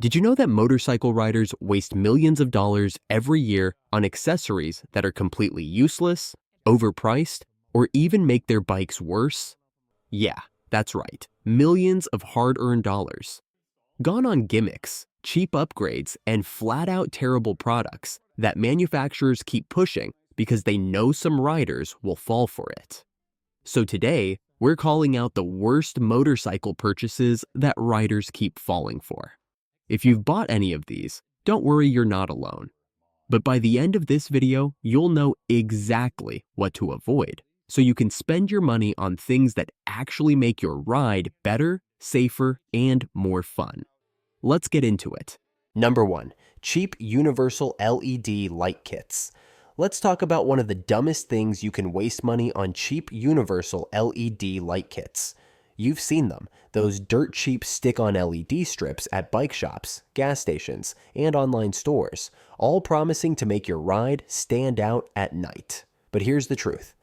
Did you know that motorcycle riders waste millions of dollars every year on accessories that are completely useless, overpriced, or even make their bikes worse? Yeah, that's right. Millions of hard-earned dollars. Gone on gimmicks, cheap upgrades, and flat-out terrible products that manufacturers keep pushing because they know some riders will fall for it. So today, we're calling out the worst motorcycle purchases that riders keep falling for. If you've bought any of these, don't worry, you're not alone. But by the end of this video, you'll know exactly what to avoid, so you can spend your money on things that actually make your ride better, safer, and more fun. Let's get into it. Number 1. Cheap universal LED light kits. Let's talk about one of the dumbest things you can waste money on: cheap universal LED light kits. You've seen them, those dirt cheap stick-on LED strips at bike shops, gas stations, and online stores, all promising to make your ride stand out at night. But here's the truth.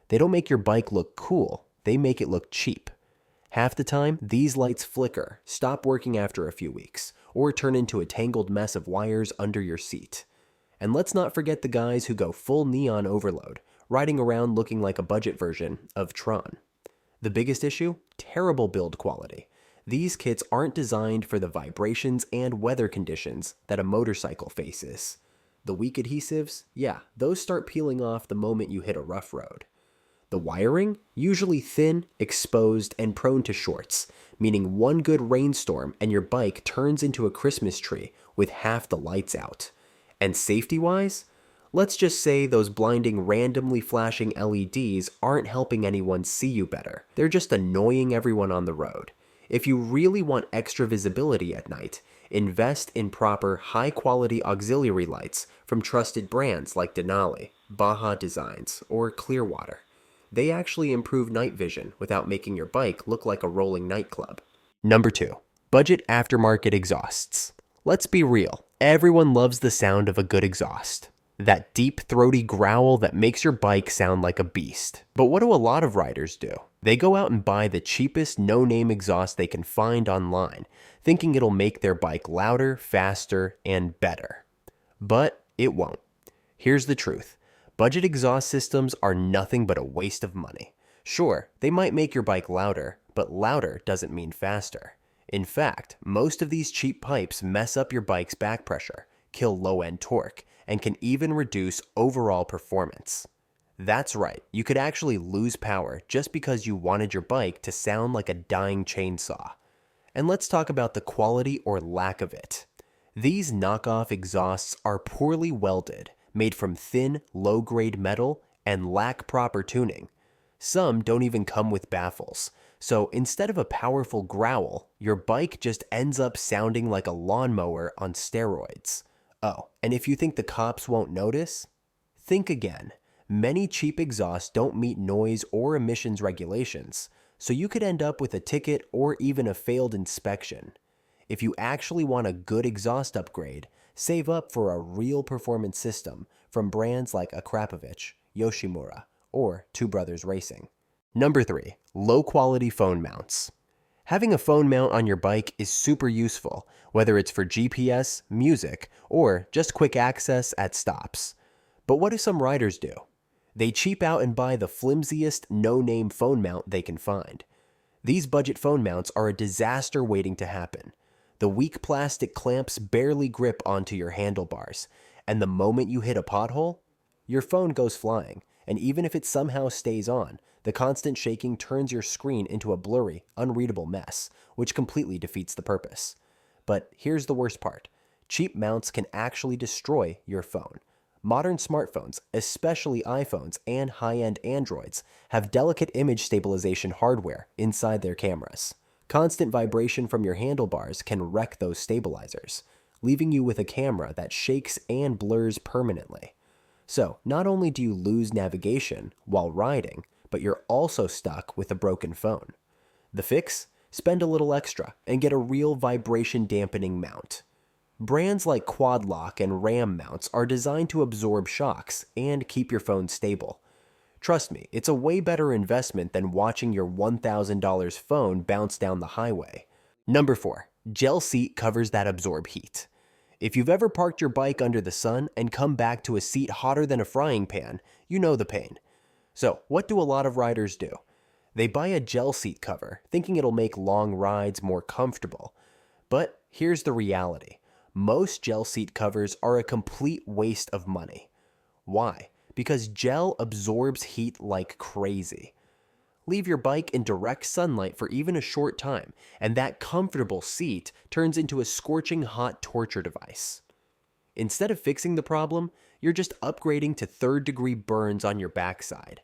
They don't make your bike look cool, they make it look cheap. Half the time, these lights flicker, stop working after a few weeks, or turn into a tangled mess of wires under your seat. And let's not forget the guys who go full neon overload, riding around looking like a budget version of Tron. The biggest issue? Terrible build quality. These kits aren't designed for the vibrations and weather conditions that a motorcycle faces. The weak adhesives? Yeah, those start peeling off the moment you hit a rough road. The wiring? Usually thin, exposed, and prone to shorts, meaning one good rainstorm and your bike turns into a Christmas tree with half the lights out. And safety-wise? Let's just say those blinding, randomly flashing LEDs aren't helping anyone see you better. They're just annoying everyone on the road. If you really want extra visibility at night, invest in proper, high-quality auxiliary lights from trusted brands like Denali, Baja Designs, or Clearwater. They actually improve night vision without making your bike look like a rolling nightclub. Number 2. Budget aftermarket exhausts. Let's be real. Everyone loves the sound of a good exhaust. That deep, throaty growl that makes your bike sound like a beast. But what do a lot of riders do? They go out and buy the cheapest no-name exhaust they can find online, thinking it'll make their bike louder, faster, and better. But it won't. Here's the truth. Budget exhaust systems are nothing but a waste of money. Sure, they might make your bike louder, but louder doesn't mean faster. In fact, most of these cheap pipes mess up your bike's back pressure, kill low-end torque, and can even reduce overall performance. That's right, you could actually lose power just because you wanted your bike to sound like a dying chainsaw. And let's talk about the quality or lack of it. These knockoff exhausts are poorly welded, made from thin, low-grade metal, and lack proper tuning. Some don't even come with baffles, so instead of a powerful growl, your bike just ends up sounding like a lawnmower on steroids. Oh, and if you think the cops won't notice, think again. Many cheap exhausts don't meet noise or emissions regulations, so you could end up with a ticket or even a failed inspection. If you actually want a good exhaust upgrade, save up for a real performance system from brands like Akrapovic, Yoshimura, or Two Brothers Racing. Number 3. Low-quality phone mounts. Having a phone mount on your bike is super useful, whether it's for GPS, music, or just quick access at stops. But what do some riders do? They cheap out and buy the flimsiest, no-name phone mount they can find. These budget phone mounts are a disaster waiting to happen. The weak plastic clamps barely grip onto your handlebars, and the moment you hit a pothole, your phone goes flying, and even if it somehow stays on, the constant shaking turns your screen into a blurry, unreadable mess, which completely defeats the purpose. But here's the worst part. Cheap mounts can actually destroy your phone. Modern smartphones, especially iPhones and high-end Androids, have delicate image stabilization hardware inside their cameras. Constant vibration from your handlebars can wreck those stabilizers, leaving you with a camera that shakes and blurs permanently. So, not only do you lose navigation while riding, but you're also stuck with a broken phone. The fix? Spend a little extra and get a real vibration dampening mount. Brands like Quad Lock and RAM mounts are designed to absorb shocks and keep your phone stable. Trust me, it's a way better investment than watching your $1,000 phone bounce down the highway. Number 4. Gel seat covers that absorb heat. If you've ever parked your bike under the sun and come back to a seat hotter than a frying pan, you know the pain. So, what do a lot of riders do? They buy a gel seat cover, thinking it'll make long rides more comfortable. But here's the reality. Most gel seat covers are a complete waste of money. Why? Because gel absorbs heat like crazy. Leave your bike in direct sunlight for even a short time, and that comfortable seat turns into a scorching hot torture device. Instead of fixing the problem, you're just upgrading to third-degree burns on your backside.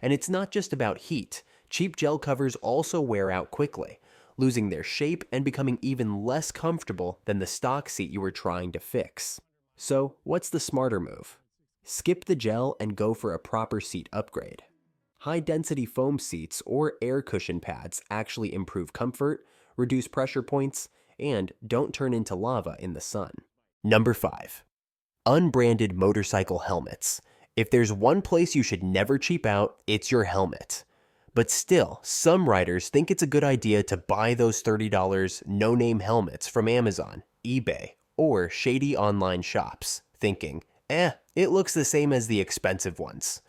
And it's not just about heat. Cheap gel covers also wear out quickly, losing their shape and becoming even less comfortable than the stock seat you were trying to fix. So, what's the smarter move? Skip the gel and go for a proper seat upgrade. High-density foam seats or air cushion pads actually improve comfort, reduce pressure points, and don't turn into lava in the sun. Number 5. Unbranded motorcycle helmets. If there's one place you should never cheap out, it's your helmet. But still, some riders think it's a good idea to buy those $30 no-name helmets from Amazon, eBay, or shady online shops, thinking, it looks the same as the expensive ones.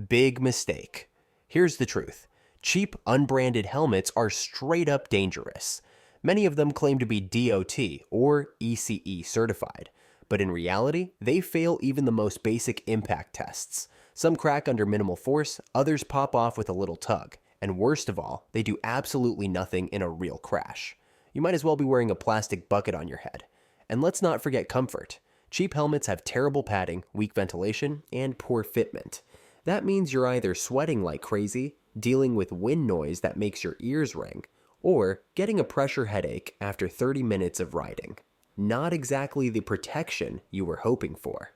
Big mistake. Here's the truth. Cheap, unbranded helmets are straight up dangerous. Many of them claim to be DOT or ECE certified, but in reality, they fail even the most basic impact tests. Some crack under minimal force, others pop off with a little tug, and worst of all, they do absolutely nothing in a real crash. You might as well be wearing a plastic bucket on your head. And let's not forget comfort. Cheap helmets have terrible padding, weak ventilation, and poor fitment. That means you're either sweating like crazy, dealing with wind noise that makes your ears ring, or getting a pressure headache after 30 minutes of riding. Not exactly the protection you were hoping for.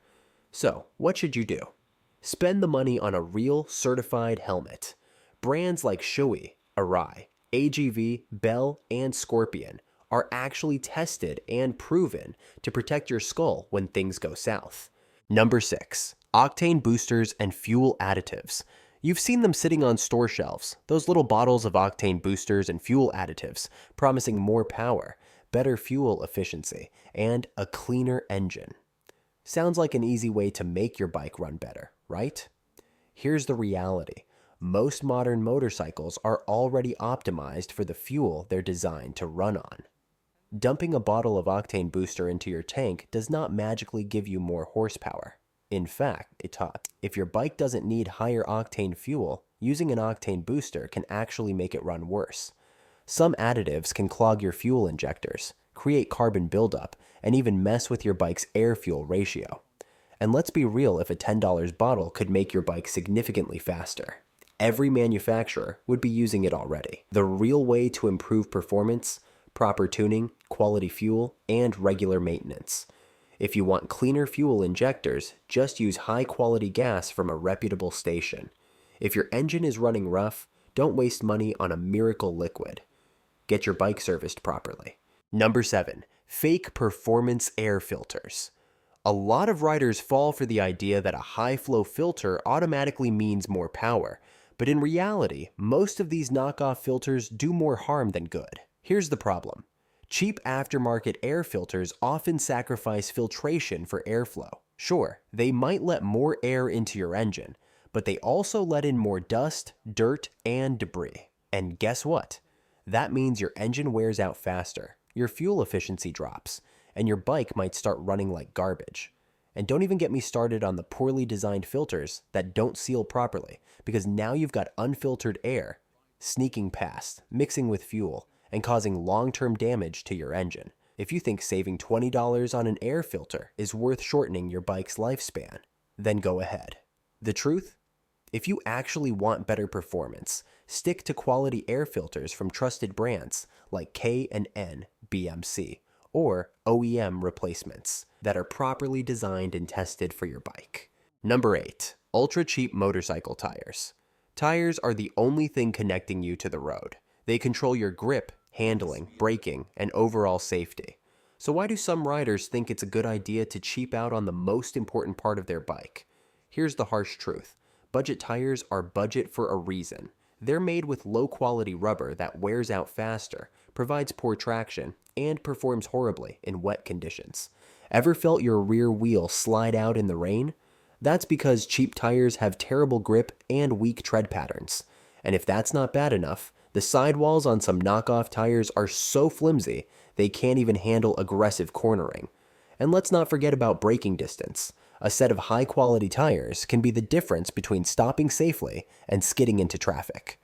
So, what should you do? Spend the money on a real certified helmet. Brands like Shoei, Arai, AGV, Bell, and Scorpion are actually tested and proven to protect your skull when things go south. Number 6. Octane boosters and fuel additives. You've seen them sitting on store shelves, those little bottles of octane boosters and fuel additives, promising more power, better fuel efficiency, and a cleaner engine. Sounds like an easy way to make your bike run better, right? Here's the reality. Most modern motorcycles are already optimized for the fuel they're designed to run on. Dumping a bottle of octane booster into your tank does not magically give you more horsepower. In fact, if your bike doesn't need higher octane fuel, using an octane booster can actually make it run worse. Some additives can clog your fuel injectors, create carbon buildup, and even mess with your bike's air-fuel ratio. And let's be real, if a $10 bottle could make your bike significantly faster, every manufacturer would be using it already. The real way to improve performance: proper tuning, quality fuel, and regular maintenance. If you want cleaner fuel injectors, just use high-quality gas from a reputable station. If your engine is running rough, don't waste money on a miracle liquid. Get your bike serviced properly. Number 7. Fake performance air filters. A lot of riders fall for the idea that a high-flow filter automatically means more power, but in reality, most of these knockoff filters do more harm than good. Here's the problem. Cheap aftermarket air filters often sacrifice filtration for airflow. Sure, they might let more air into your engine, but they also let in more dust, dirt, and debris. And guess what? That means your engine wears out faster, your fuel efficiency drops, and your bike might start running like garbage. And don't even get me started on the poorly designed filters that don't seal properly, because now you've got unfiltered air sneaking past, mixing with fuel, and causing long-term damage to your engine. If you think saving $20 on an air filter is worth shortening your bike's lifespan, then go ahead. The truth? If you actually want better performance, stick to quality air filters from trusted brands like K&N BMC or OEM replacements that are properly designed and tested for your bike. Number 8. Ultra-cheap motorcycle tires. Tires are the only thing connecting you to the road. They control your grip, handling, braking, and overall safety. So why do some riders think it's a good idea to cheap out on the most important part of their bike? Here's the harsh truth. Budget tires are budget for a reason. They're made with low-quality rubber that wears out faster, provides poor traction, and performs horribly in wet conditions. Ever felt your rear wheel slide out in the rain? That's because cheap tires have terrible grip and weak tread patterns. And if that's not bad enough, the sidewalls on some knockoff tires are so flimsy they can't even handle aggressive cornering. And let's not forget about braking distance. A set of high-quality tires can be the difference between stopping safely and skidding into traffic.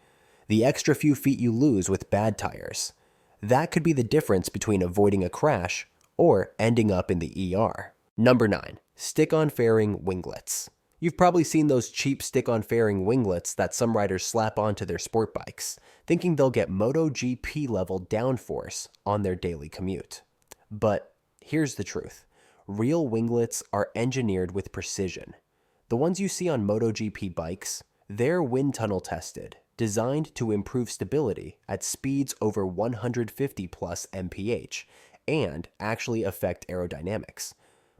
The extra few feet you lose with bad tires. That could be the difference between avoiding a crash or ending up in the ER. Number 9. Stick-on fairing winglets. You've probably seen those cheap stick-on fairing winglets that some riders slap onto their sport bikes, thinking they'll get MotoGP level downforce on their daily commute. But here's the truth. Real winglets are engineered with precision. The ones you see on MotoGP bikes, they're wind tunnel tested, designed to improve stability at speeds over 150 plus mph, and actually affect aerodynamics.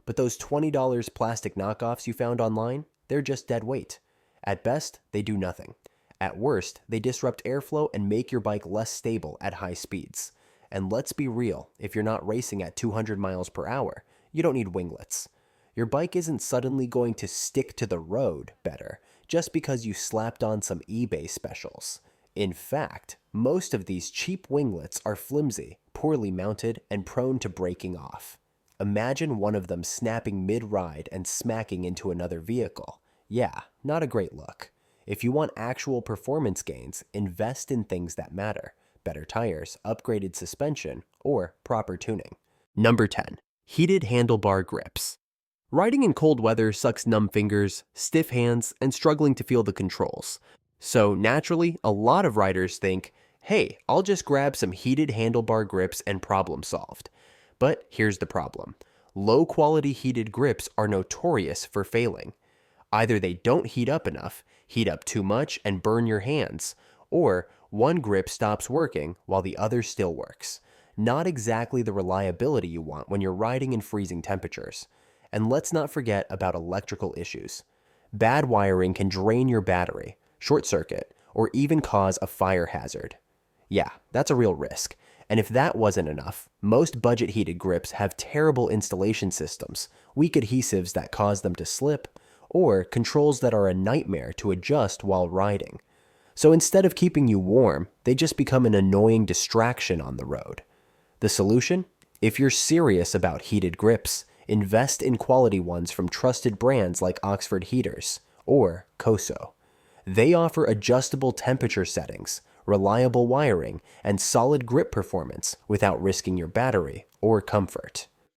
But those $20 plastic knockoffs you found online, they're just dead weight. At best, they do nothing. At worst, they disrupt airflow and make your bike less stable at high speeds. And let's be real, if you're not racing at 200 miles per hour, you don't need winglets. Your bike isn't suddenly going to stick to the road better just because you slapped on some eBay specials. In fact, most of these cheap winglets are flimsy, poorly mounted, and prone to breaking off. Imagine one of them snapping mid-ride and smacking into another vehicle. Yeah, not a great look. If you want actual performance gains, invest in things that matter. Better tires, upgraded suspension, or proper tuning. Number 10. Heated handlebar grips. Riding in cold weather sucks numb fingers, stiff hands, and struggling to feel the controls. So naturally, a lot of riders think, hey, I'll just grab some heated handlebar grips and problem solved. But here's the problem. Low-quality heated grips are notorious for failing. Either they don't heat up enough, heat up too much and burn your hands, or one grip stops working while the other still works. Not exactly the reliability you want when you're riding in freezing temperatures. And let's not forget about electrical issues. Bad wiring can drain your battery, short circuit, or even cause a fire hazard. Yeah, that's a real risk. And if that wasn't enough, most budget heated grips have terrible installation systems, weak adhesives that cause them to slip, or controls that are a nightmare to adjust while riding. So instead of keeping you warm, they just become an annoying distraction on the road. The solution? If you're serious about heated grips, invest in quality ones from trusted brands like Oxford Heaters or Koso. They offer adjustable temperature settings, reliable wiring, and solid grip performance without risking your battery or comfort.